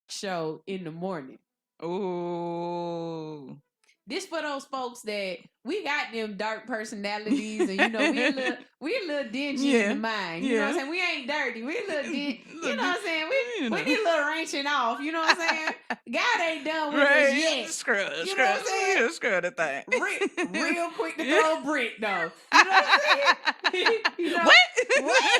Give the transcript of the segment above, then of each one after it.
show in the morning. Ooh. This for those folks that we got them dark personalities, and we a little dingy in the Yeah. mind. You know what I'm Yeah. saying? We ain't dirty. We a little you Look, know what I'm saying? you We know. need a little wrenching off. You know what I'm saying? God ain't done with us Right. yet. Scrub, You know what scrub. I'm saying? Yeah, scrub the thing. Real quick to Yeah. throw a brick though. You know what I'm saying? You know What? what?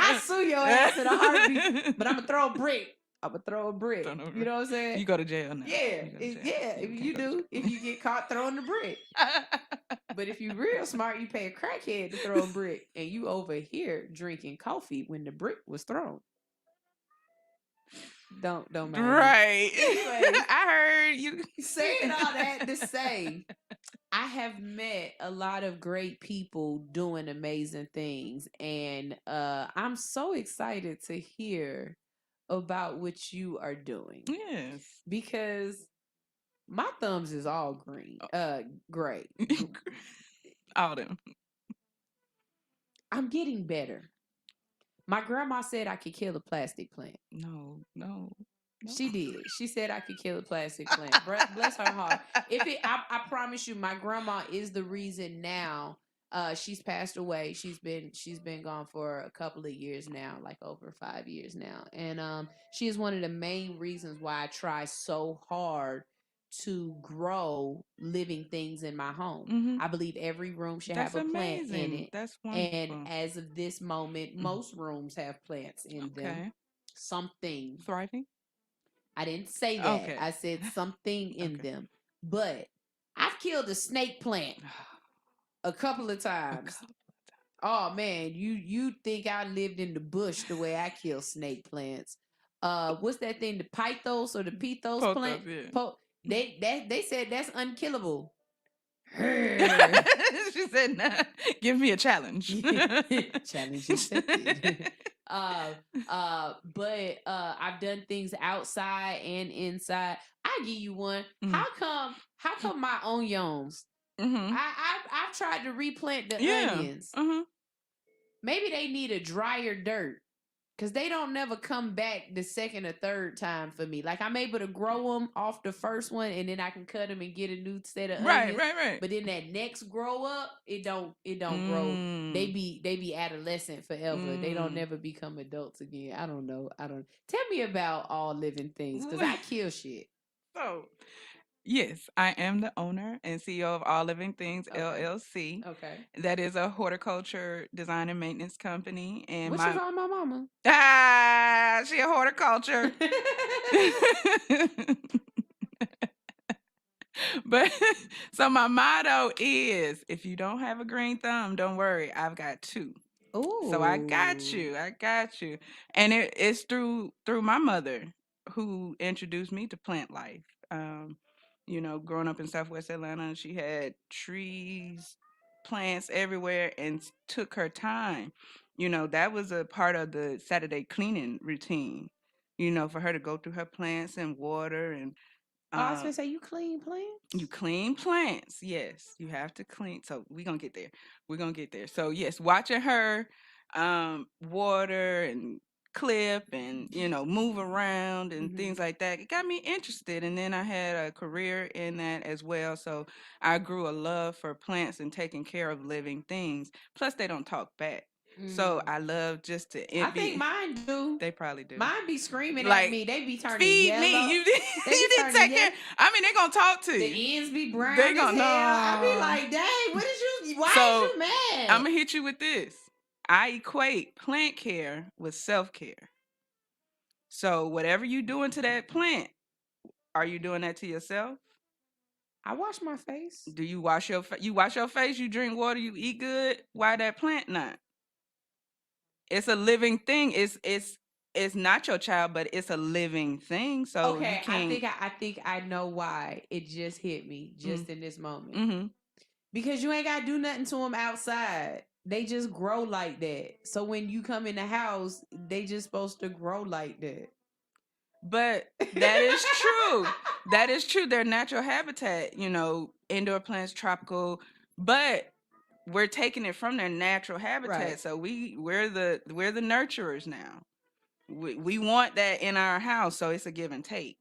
I sue your ass in a heartbeat, but I'm gonna throw a brick. I'm gonna throw a brick. Don't know, You know what I'm saying? you go to jail now. Yeah, You go to jail. yeah. You can't You go to do if jail. you get caught throwing the brick. But if you real smart, you pay a crackhead to throw a brick, and you over here drinking coffee when the brick was thrown. Don't mind me. Right. Anyways, I heard you. saying all that to say, I have met a lot of great people doing amazing things, and I'm so excited to hear about what you are doing Yes. because my thumbs is all green, gray. All them. I'm getting better. My grandma said I could kill a plastic plant. No, no, no. She did. She said I could kill a plastic plant. Bless her heart. I promise you, my grandma is the reason now. She's passed away. She's been gone for a couple of years now, like over 5 years now, and she is one of the main reasons why I try so hard to grow living things in my home. Mm-hmm. I believe every room should That's have a plant in amazing. it, That's and wonderful. as of this moment, Mm. most rooms have plants in them. Okay. Something. Thriving. I didn't say that. Okay. I said something in Okay. them. But I've killed a snake plant a couple of A times. couple. Oh man, you think I lived in the bush the way I kill snake plants? What's that thing? The pythos or the pethos Both plant? of yeah. They said that's unkillable. She said, nah, give me a challenge. Challenge accepted. But I've done things outside and inside. I give you one. Mm. How come my onions? Mm-hmm. I've tried to replant the Yeah. onions. Mm-hmm. Maybe they need a drier dirt. Cause they don't never come back the second or third time for me. Like I'm able to grow them off the first one, and then I can cut them and get a new set of Right, onions. right, right. But then that next grow up, it don't grow. They Mm. be adolescent forever. They don't never become adults again. I don't know. I don't. Tell me about all living things, cause I kill shit. So, yes, I am the owner and CEO of All Living Things Okay. LLC. Okay. That is a horticulture design and maintenance company. And What you call my mama? she a horticulture. But so my motto is if you don't have a green thumb, don't worry, I've got two. Ooh. So I got you. I got you. And it's through my mother who introduced me to plant life. Growing up in Southwest Atlanta, she had trees, plants everywhere and took her time. That was a part of the Saturday cleaning routine. For her to go through her plants and water and Oh, I was uh, gonna say you clean plants. you clean plants. Yes, you have to clean. So we're gonna get there. We're gonna get there. So yes, watching her water and clip and move around and things like that, it got me interested. And then I had a career in that as well. So I grew a love for plants and taking care of living things. Plus they don't talk back. So I love just to I think mine do. they probably do. Mine be screaming at Like, me. They be turning feed yellow. me. You They be you didn't turning take care. I mean, they're gonna talk to The you. ends be brown They as gonna hell. I be no. like, dang, what is you? Why So, is you mad? I'm gonna hit you with this. I equate plant care with self care. So whatever you doing to that plant, are you doing that to yourself? I wash my face. Do you wash your you wash your face? You drink water? You eat good? Why that plant not? It's a living thing. It's not your child, but it's a living thing. So you Okay, can't. I think I know why it just hit me just in this moment. Mm-hmm. Because you ain't gotta do nothing to them outside. They just grow like that. So when you come in the house, they just supposed to grow like that. But that is true. That is true. Their natural habitat, indoor plants, tropical, but we're taking it from their natural habitat. Right. So we're the nurturers now. We want that in our house, so it's a give and take.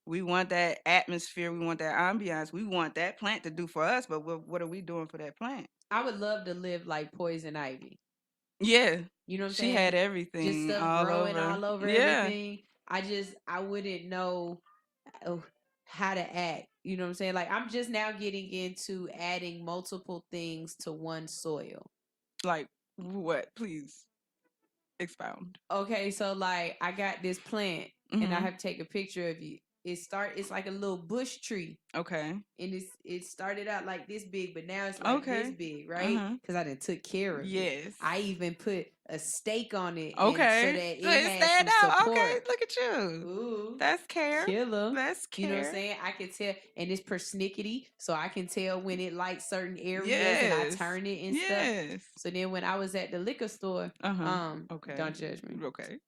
We want that atmosphere, we want that ambiance, we want that plant to do for us, but what are we doing for that plant? I would love to live like Poison Ivy. Yeah, You know what I'm she had saying? Just everything stuff all growing over. all over Yeah, everything. I wouldn't know uh, how to act. You know what I'm saying? Like I'm just now getting into adding multiple things to one soil. like what? Please expound. Okay, so like I got this plant and I Mm-hmm. have to take a picture of you. It's like a little bush tree. Okay. And it started out like this big, but now it's like this Okay. big, Uh right? huh. Because I done took care of it. Yes. I even put a stake on it, and so Okay. that So it it has stand some out. Okay. support. Look at you. Ooh, That's care. killer. That's You know what I'm care. saying? I can tell, and it's persnickety, so I can tell when it likes certain areas, and I Yes. turn it and stuff. Yes. So then when I was at the liquor store, Uh huh. Okay. don't judge me. Okay.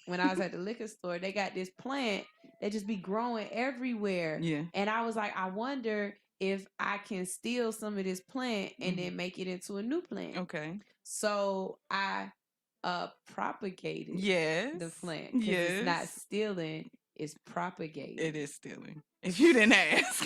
When I was at the liquor store, they got this plant that just be growing everywhere. Yeah. And I was like, I wonder if I can steal some of this plant and then make it into a new plant. Okay. So I propagated Yes. the plant because it's not Yes. stealing, it's propagating. It is stealing. If you didn't ask.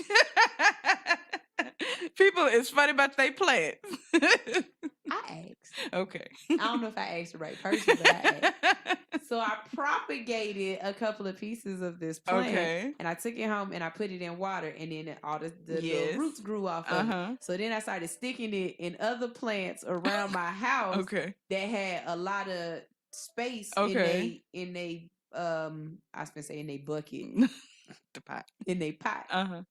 People, it's funny about they plants. I asked. Okay. I don't know if I asked the right person, but I asked. So I propagated a couple of pieces of this plant, Okay. and I took it home and I put it in water, and then all the Yes. little roots grew off of it. So then I started sticking it in other plants around my house Okay. that had a lot of space Okay. in they I was gonna say in they bucket, The pot. in they pot. Uh-huh.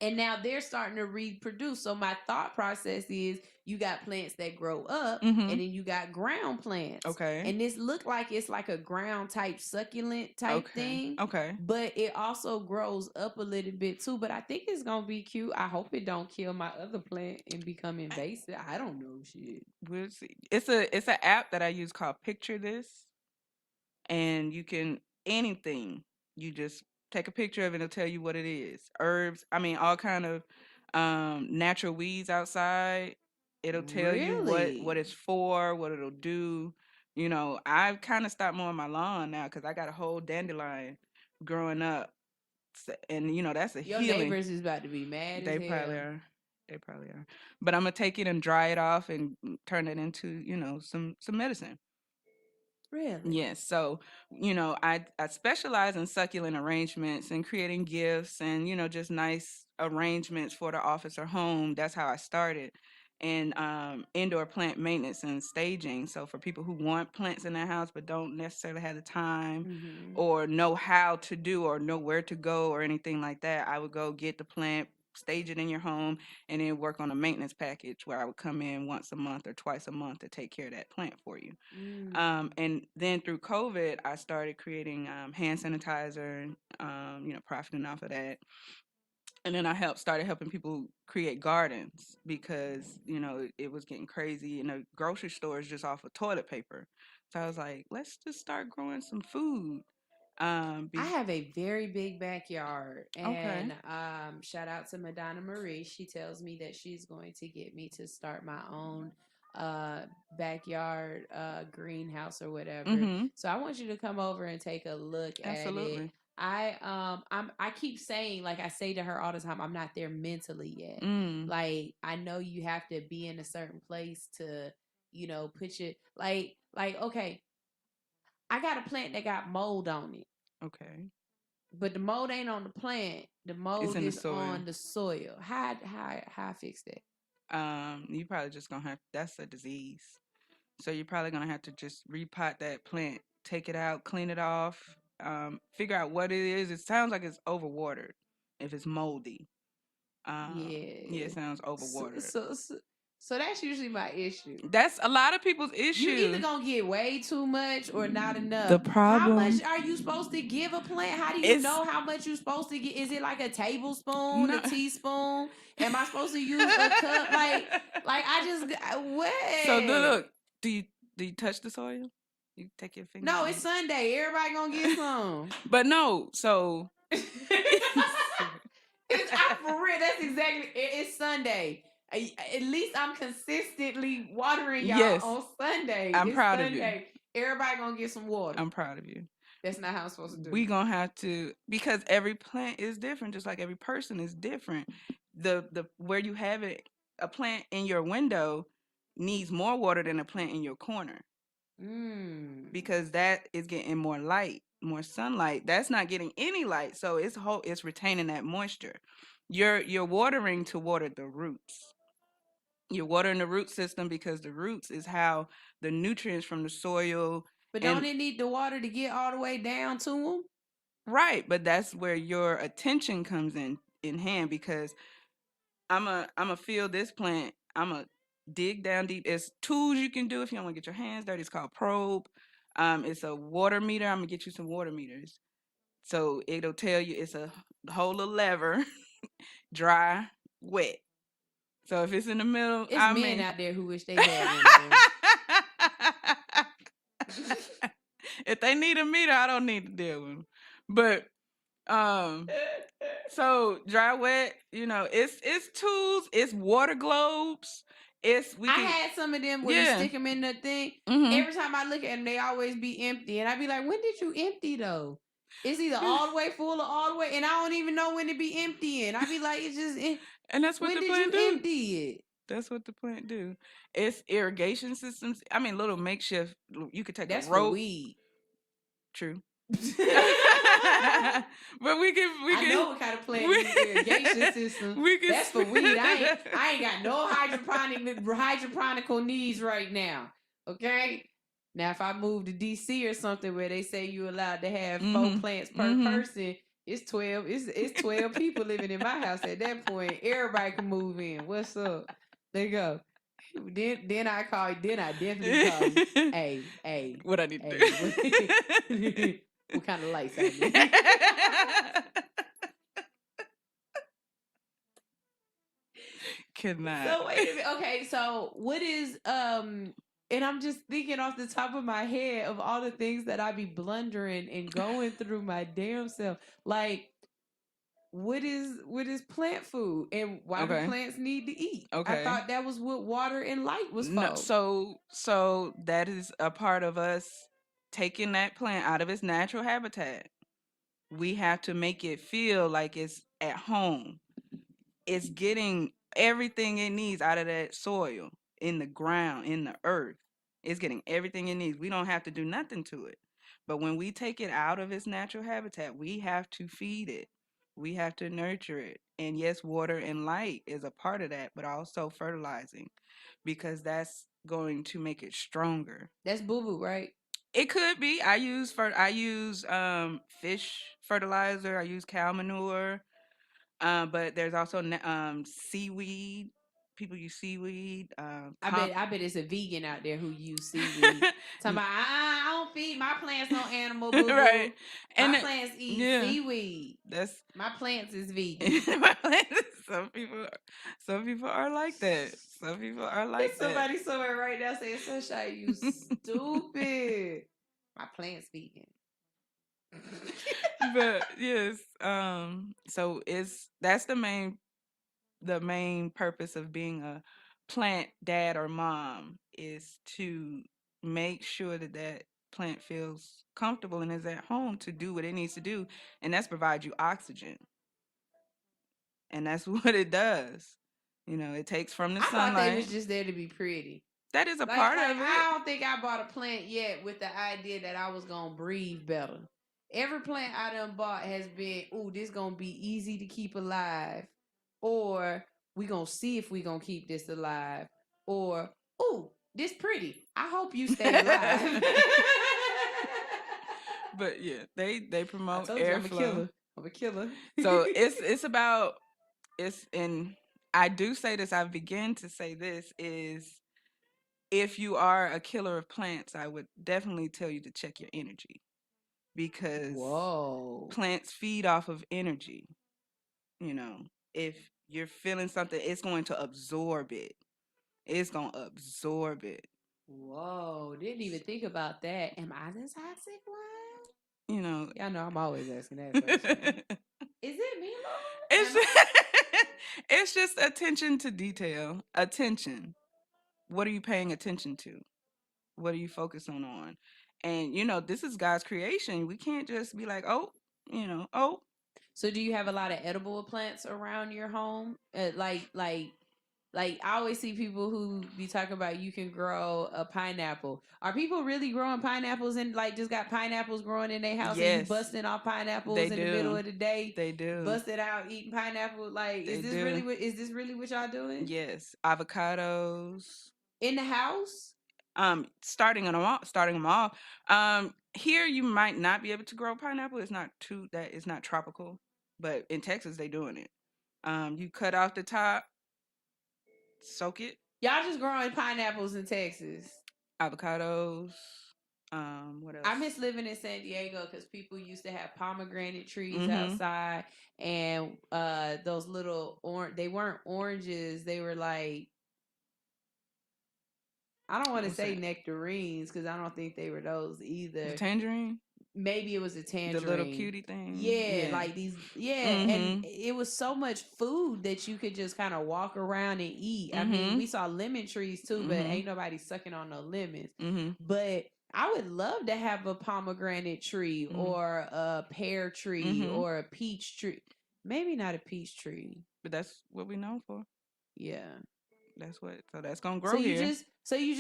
And now they're starting to reproduce. So my thought process is you got plants that grow up, and then you got ground plants. Okay. And this look like it's like a ground type succulent type thing. Okay. But it also grows up a little bit too. But I think it's gonna be cute. I hope it don't kill my other plant and become invasive. I don't know shit. We'll see. It's an app that I use called Picture This. And you can anything. You just take a picture of it, it'll tell you what it is. Herbs, I mean all kind of natural weeds outside. It'll tell you what it's for, what it'll do. You know, I've kind of stopped mowing my lawn now because I got a whole dandelion growing up. And you know, that's a Your healing. neighbors is about to be mad They as hell. probably are. They probably are. But I'm gonna take it and dry it off and turn it into, you know, some medicine. Really? Yes. So, you know, I specialize in succulent arrangements and creating gifts and, you know, just nice arrangements for the office or home. That's how I started. And indoor plant maintenance and staging. So for people who want plants in their house but don't necessarily have the time or know how to do or know where to go or anything like that, I would go get the plant, stage it in your home, and then work on a maintenance package where I would come in once a month or twice a month to take care of that plant for you. And then through COVID, I started creating hand sanitizer, you know, profiting off of that. And then I started helping people create gardens because, you know, it was getting crazy in the grocery stores just off of toilet paper. So I was like, let's just start growing some food. I have a very big backyard, Okay. and shout out to Madonna Marie. She tells me that she's going to get me to start my own backyard greenhouse or whatever. So I want you to come over and take a look at it. Absolutely. I keep saying, like I say to her all the time, I'm not there mentally yet. Like I know you have to be in a certain place to, you know, put your like okay, I got a plant that got mold on it. Okay. But the mold ain't on the plant. The mold in the is soil. on the soil. How I fix that? You probably just gonna have, that's a disease. So you're probably gonna have to just repot that plant, take it out, clean it off, figure out what it is. It sounds like it's overwatered. If it's moldy, yeah, it sounds overwatered. So that's usually my issue. That's a lot of people's issue. You either gonna get way too much or not enough. The problem. How much are you supposed to give a plant? How do you know how much you're supposed to get? Is it like a tablespoon, a teaspoon? Am I supposed to use a cup? Like I just what? So look, do you touch the soil? You take your finger. No, it's Sunday. Everybody gonna get some. But no, so for real. That's exactly. It's Sunday. At least I'm consistently watering y'all on Sunday. I'm proud of you. Everybody gonna get some water. I'm proud of you. That's not how I'm supposed to do. We gonna have to, because every plant is different, just like every person is different. The where you have it, a plant in your window needs more water than a plant in your corner, because that is getting more light, more sunlight. That's not getting any light, so it's retaining that moisture. You're watering to water the roots. You're watering the root system because the roots is how the nutrients from the soil. But don't it need the water to get all the way down to them? Right, but that's where your attention comes in hand, because I'm a feel this plant. I'm a dig down deep. There's tools you can do if you don't want to get your hands dirty. It's called probe. It's a water meter. I'm gonna get you some water meters. So it'll tell you, it's a whole little lever, dry, wet. So if it's in the middle, it's men out there who wish they had one. If they need a meter, I don't need to deal with them. But so dry, wet, it's tools, it's water globes. I had some of them where you stick them in the thing. Every time I look at them, they always be empty, and I be like, when did you empty though? It's either all the way full or all the way, and I don't even know when to be emptying. I be like, it's just, and that's what the plant do. Empty it? That's what the plant do. It's irrigation systems. I mean, little makeshift. You could take that's a rope. For weed. True. But we can. I know what kind of plant needs irrigation system. That's for weed. I ain't got no hydroponical needs right now. Okay. Now, if I move to DC or something where they say you're allowed to have 4 plants per person, it's 12. It's 12 people living in my house at that point. Everybody can move in. What's up? There you go. Then I call you. Then I definitely call you. Hey. What I need to do? What kind of lights I need? Cannot. So wait a minute. Okay, so what is and I'm just thinking off the top of my head of all the things that I be blundering and going through my damn self. Like, what is plant food, and why do plants need to eat? Okay. I thought that was what water and light was for. No, so that is a part of us taking that plant out of its natural habitat. We have to make it feel like it's at home. It's getting everything it needs out of that soil, in the ground, in the earth. It's getting everything it needs. We don't have to do nothing to it. But when we take it out of its natural habitat, we have to feed it. We have to nurture it. And yes, water and light is a part of that, but also fertilizing, because that's going to make it stronger. That's boo-boo, right? It could be. I use fish fertilizer. I use cow manure. But there's also seaweed. People use seaweed. I bet it's a vegan out there who use seaweed. Talking about, I don't feed my plants no animal boo-boo. Right. And my plants eat seaweed. My plants is vegan. Some people are like that. Some people are like that. Somebody somewhere right now saying, Sunshine, you stupid. My plants vegan. But yes, so that's the main purpose of being a plant dad or mom, is to make sure that plant feels comfortable and is at home to do what it needs to do, and that's provide you oxygen. And that's what it does. It takes from the sunlight. I thought they was just there to be pretty. That is a part of it. I don't think I bought a plant yet with the idea that I was gonna breathe better. Every plant I done bought has been, this gonna be easy to keep alive, or we gonna see if we gonna keep this alive, or this pretty. I hope you stay alive. But yeah, they promote airflow. I'm a killer. So it's about, and I do say this. I begin to say this is, if you are a killer of plants, I would definitely tell you to check your energy. Because plants feed off of energy. If you're feeling something, it's going to absorb it. It's going to absorb it. Whoa, didn't even think about that. Am I the toxic one? Y'all know I'm always asking that question. Is it me, Lord? It's just attention to detail. Attention. What are you paying attention to? What are you focusing on? And this is God's creation. We can't just be like, oh, oh. So do you have a lot of edible plants around your home? Like I always see people who be talking about you can grow a pineapple. Are people really growing pineapples and like just got pineapples growing in their house and you Yes, busting off pineapples they in the middle do. of the day, They do. busted out eating pineapple? Like They do. is this really what y'all doing Yes, avocados. in the house? Starting them off. Here you might not be able to grow pineapple. It's not tropical, but in Texas they doing it. You cut off the top, soak it, Y'all just growing pineapples in Texas. avocados. What else? I miss living in San Diego because people used to have pomegranate trees Mm-hmm. outside, and those little they weren't oranges. They were like, I don't want to What's say that? nectarines because I don't think they were those either. The tangerine, Maybe it was a tangerine. the little cutie thing. Yeah, like these. Yeah, and it was so much food that you could just kind of walk around and eat. I mean, we saw lemon trees too, but ain't nobody sucking on no lemons. But I would love to have a pomegranate tree or a pear tree or a peach tree. Maybe not a peach tree, but that's what we known for. Yeah, so that's gonna grow here. So you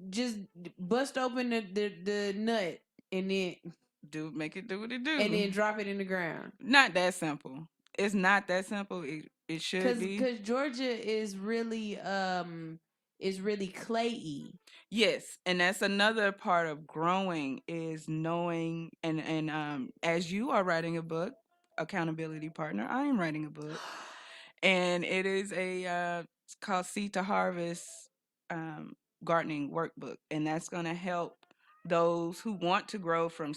just bust open the nut and then make it do what it do, and then drop it in the ground. Not that simple. It's not that simple. It should be, because Georgia is really clayey. Yes, and that's another part of growing is knowing and as you are writing a book, accountability partner, I am writing a book, and it is it's called Seed to Harvest gardening workbook, and that's going to help those who want to grow from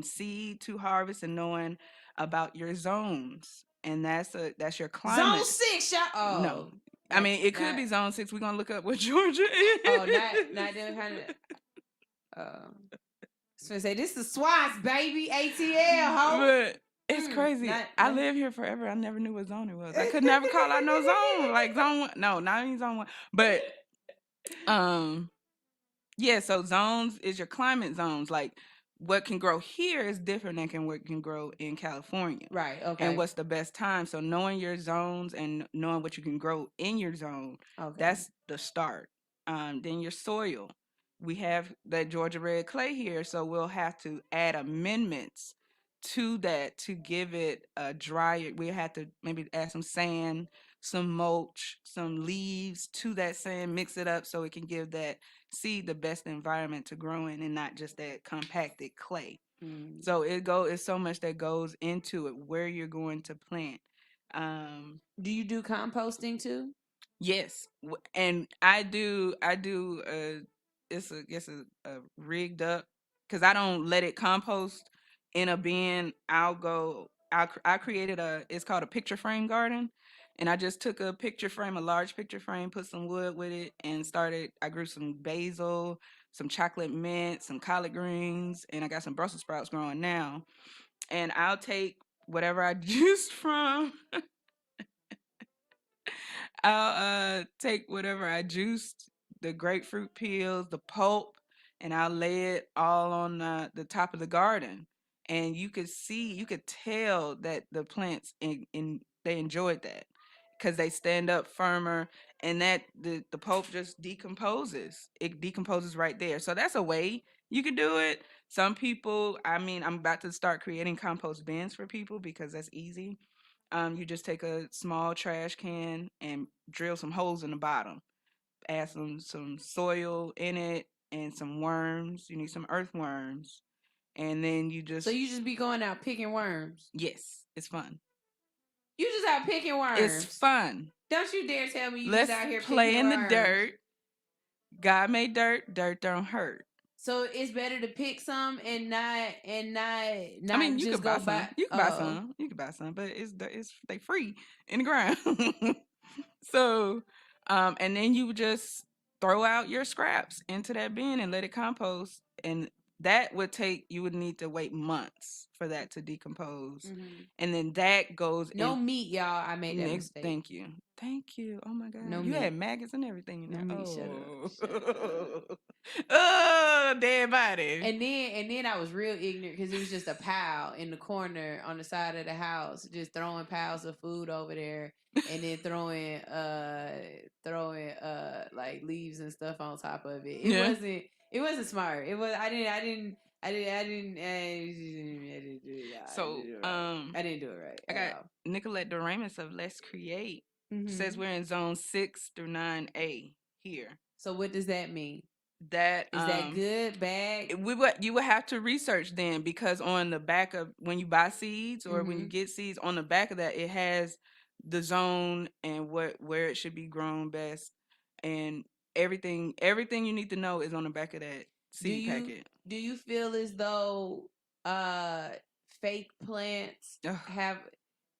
seed to harvest and knowing about your zones, and that's your climate. Zone 6, y'all. No. I mean, it could be zone 6. We're going to look up what Georgia is. Oh, not doing kind of. So say this is SWAS, baby, ATL, ho. But it's crazy. I live here forever. I never knew what zone it was. I could never call out no zone. Like zone 1. No, not even zone 1. But yeah, so zones is your climate zones. Like what can grow here is different than what can grow in California. Right. Okay. And what's the best time. So knowing your zones and knowing what you can grow in your zone, that's the start. Then your soil. We have that Georgia red clay here, so we'll have to add amendments to that to give it a drier. We have to maybe add some sand, some mulch, some leaves to that sand, mix it up so it can give that seed the best environment to grow in and not just that compacted clay. So it's so much that goes into it where you're going to plant. Do you do composting too? Yes, and I do. It's a rigged up because I don't let it compost in a bin. I created it's called a picture frame garden, and I just took a large picture frame, put some wood with it, and I grew some basil, some chocolate mint, some collard greens, and I got some Brussels sprouts growing now. And I'll take whatever I juiced from. I'll take whatever I juiced, the grapefruit peels, the pulp, and I'll lay it all on the top of the garden. And you could tell that the plants they enjoyed that because they stand up firmer, and that the pulp just decomposes. It decomposes right there. So that's a way you could do it. Some people, I'm about to start creating compost bins for people because that's easy. You just take a small trash can and drill some holes in the bottom. Add some soil in it and some worms. You need some earthworms. And then you just... So you just be going out picking worms? Yes, it's fun. You just out picking worms? It's fun. Don't you dare tell me you Let's just out here play picking in the dirt. God made dirt. Dirt don't hurt. So it's better to pick some and not. I mean, you just could buy some. You can buy some. You can buy some, but they free in the ground. So, and then you just throw out your scraps into that bin and let it compost, and that would take. You would need to wait months for that to decompose. Mhm. And then that goes No in. meat, y'all. I made that mistake. Thank you. Thank you. Oh my God. No You had meat. maggots and everything in No there. meat. Shut up. Oh. Shut up. Oh, dead body. And then I was real ignorant because it was just a pile in the corner on the side of the house, just throwing piles of food over there, and then throwing like leaves and stuff on top of it. Yeah. It wasn't smart. It was I didn't do it. So, I didn't do it right. I at got all. Nicolette Doremus of Let's Create says Mhm. we're in zone 6 through 9A here. So what does that mean? That Is that good, bad? you would have to research then, because on the back of when you buy seeds or when you Mhm. get seeds, on the back of that it has the zone and where it should be grown best, and everything you need to know is on the back of that seed packet. Do you feel as though fake plants Ugh. have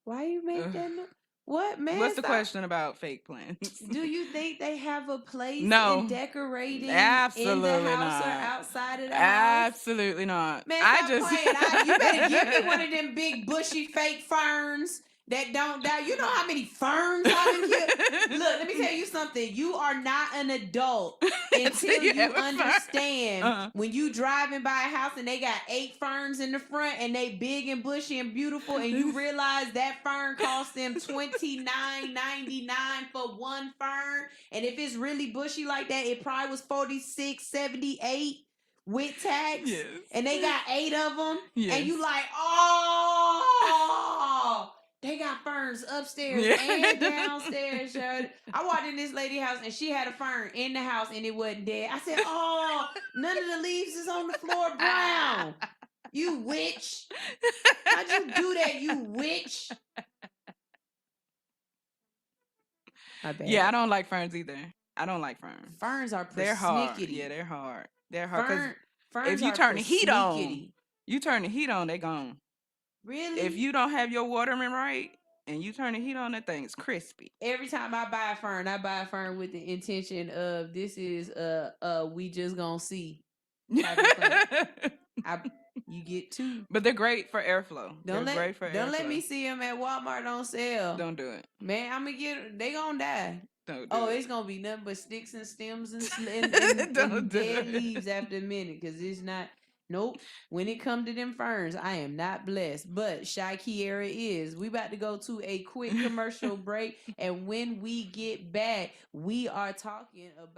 why you make Ugh. that what, man? What's the Stop. question about fake plants? Do you think they have a place No. in decorating in the Absolutely house or not. outside of the house? Absolutely not. Man, I stop just playing. You better give me one of them big bushy fake ferns that don't die. You know how many ferns I done killed? Look, let me tell you something. You are not an adult until you you have a fern. understand when you driving by a house and they got 8 ferns in the front and they big and bushy and beautiful, and you realize that fern cost them $29.99 for one fern, and if it's really bushy like that, it probably was $46.78 with tax. Yes. And they got 8 of them. Yes. And you like, oh, they got ferns upstairs and downstairs. I walked in this lady's house and she had a fern in the house and it wasn't dead. I said, oh, none of the leaves is on the floor brown. You witch. How'd you do that, you witch? Yeah, I don't like ferns either. I don't like ferns. Ferns are They're hard. persnickety. Yeah, they're hard. They're hard. Ferns if you are turn the heat on, persnickety. they gone. Really? If you don't have your watering right and you turn the heat on, that thing is crispy. Every time I buy a fern with the intention of this is we just gonna see. type of plant. You get 2. But they're great for airflow. Don't let me see them at Walmart on sale. Don't do it. Man, I'm gonna get. They gonna die. Don't do it. It's gonna be nothing but sticks and stems and Don't do dead it. leaves after a minute, because it's not. Nope. When it come to them ferns, I am not blessed. But Shy Kiera is. We about to go to a quick commercial break, and when we get back, we are talking about